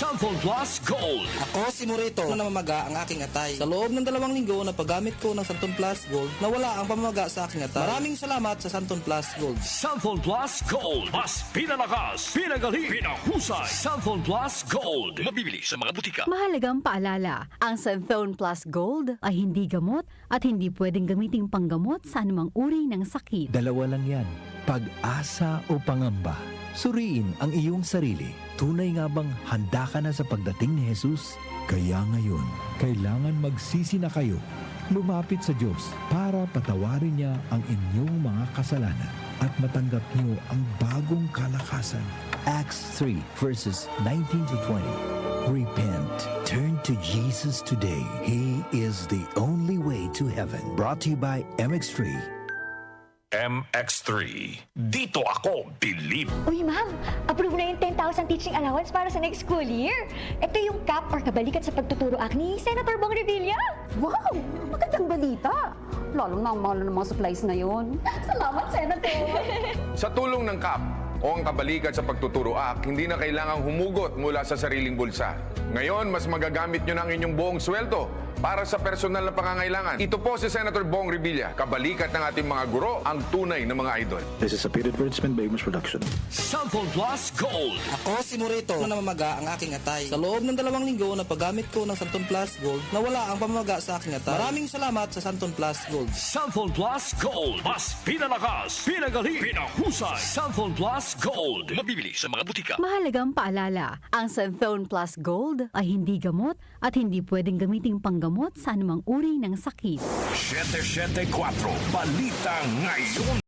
Cellphone Plus Gold. Ako si Morito na namamaga ang aking atay. Sa loob ng 2 linggo na paggamit ko ng Santon Plus Gold, nawala ang pamamaga sa aking atay. Maraming salamat sa Santon Plus Gold. Cellphone Plus Gold. Mas pinalakas, pinagaling, pinahusay. Cellphone Plus Gold. Mabibili sa mga butika. Mahalagang paalala, ang Santhone Plus Gold ay hindi gamot at hindi pwedeng gamiting panggamot sa anumang uri ng sakit. Dalawa lang yan, pag-asa o pangamba. Suriin ang iyong sarili. Tunay nga bang handa ka na sa pagdating ni Jesus? Kaya ngayon, kailangan magsisi na kayo. Lumapit sa Diyos para patawarin niya ang inyong mga kasalanan at matanggap niyo ang bagong kalakasan. Acts 3 verses 19 to 20. Repent. Turn to Jesus today. He is the only way to heaven. Brought to you by MX3. MX3. Dito ako believe. Uy, ma'am, approve na yung 10,000 teaching allowance para sa next school year. Ito yung cap or kabalikat sa pagtuturo ni Senator Bong Revilla. Wow! Magandang balita! Lalo na ang mahal ng mga supplies na yon. Salamat, Senator. Sa tulong ng CAP o ang kabalikat sa pagtuturo act, hindi na kailangang humugot mula sa sariling bulsa. Ngayon, mas magagamit nyo na ang inyong buong sweldo para sa personal na pangangailangan. Ito po si Senator Bong Revilla, kabalikat ng ating mga guro, ang tunay na mga idol. This is a paid advertisement by Amos Production. Cellphone Plus Gold. Ako si Morito na namamaga ang aking atay. Sa loob ng 2 linggo na paggamit ko ng Santon Plus Gold, nawala ang pamamaga sa aking atay. Maraming salamat sa Santon Plus Gold. Cellphone Plus Gold. Mas pinalakas, pinagaling, pinahusay. Cellphone Plus Gold. Mabibili sa mga butika. Mahalagang paalala, ang Santhone Plus Gold ay hindi gamot at hindi pwedeng gamiting panggamot sa anumang uri ng sakit. 774 Balita Ngayon.